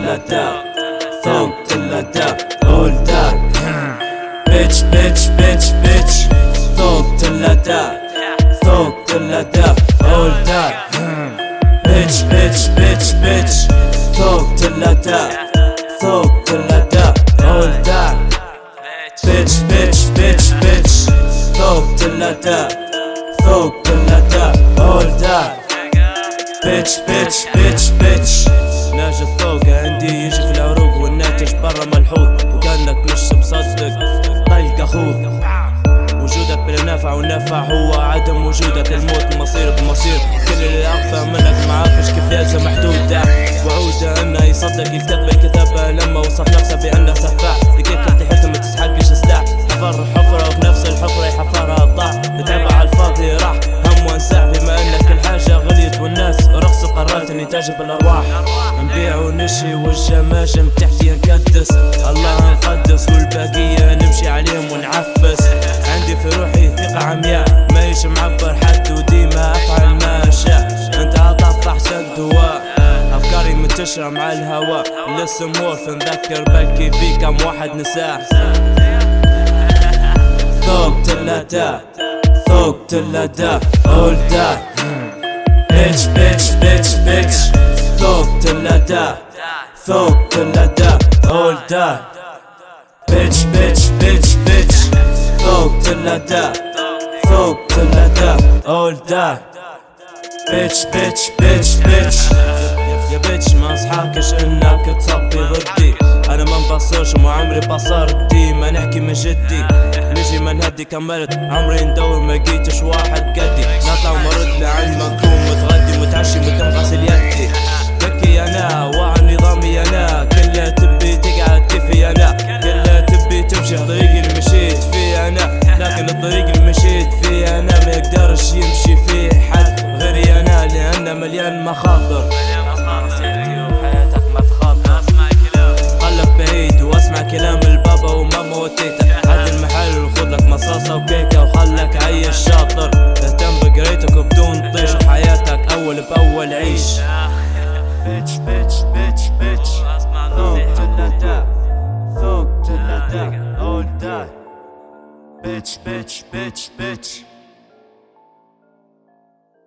الأداء ذوقت الأداء أولداك بيتش بيتش بيتش بيتش ذوقت الأداء ذوقت الأداء أولداك بيتش بيتش بيتش بيتش ذوقت الأداء ذوقت الأداء أولداك بيتش بيتش بيتش بيتش ذوقت الأداء ذوقت الأداء أولداك بيتش بيتش بيتش بيتش ناج الذوق عندي يجي في العروق والناتج برا ملحوظ وكانك مش مصدق طلق اخوك وجودك بلا نافع والنافع هو عدم وجودك الموت مصير بمصير كل اللي اخفى منك معرفش كيف لازم محدود وعوده انه يصدق يكتب الكتابة لما وصف نفسه بانه سفاح لكيك تحت ما تسحقش سلاح حفر حفرة وفي نفس الحفرة يحفرها الطاح نتعب على الفاضي راح هم وانساع بما ان كل حاجة غليت والناس رخص قررت اني تجب الارواح نبيع ونشي والجماجم تحتي نكدس الله نقدس والباقية نمشي عليهم ونعفس عندي في روحي ثقة عمياء مايش معبر حد وديما افعل ما اشاء انت عطف احسن دواء افكاري منتشرة مع الهواء لسه مورف نذكر بلكي في كم واحد نساه ذوقت الأداء ذوقت الأداء أولداك بيتش بيتش بيتش بيتش ذوقت الأداء ذوقت الأداء أولداك بيتش بيتش بيتش بيتش ذوقت الأداء ذوقت الأداء أولداك بيتش بيتش بيتش بيتش يا بيتش ما اصحاكش انك تصبي ضدي انا ما نبصرش وما عمري بصرتي ما نحكي من جدي نجي ما نهدي كملت عمري ندور ما لقيتش واحد قدي نطلع ومرد لعند ما نكون متغدي متعشي مدام غسل يدي بكي انا وعن نظامي انا كلها تبي تقعد كيفي انا كلها تبي تمشي الطريق اللي مشيت فيه انا لكن الطريق اللي مشيت فيه انا ما يقدرش يمشي فيه حد غيري انا لانه مليان مخاطر وحياتك ما تخاطر قلب بعيد واسمع كلام البابا وماما وتيتا عد المحل وخذ لك مصاصة وكيكة وخلك عيش شاطر تهتم بقريتك وبدون طيش وحياتك اول باول عيش بيتش بيتش بيتش بيتش ذوقت الأداء ذوقت الأداء أولداك بيتش بيتش بيتش بيتش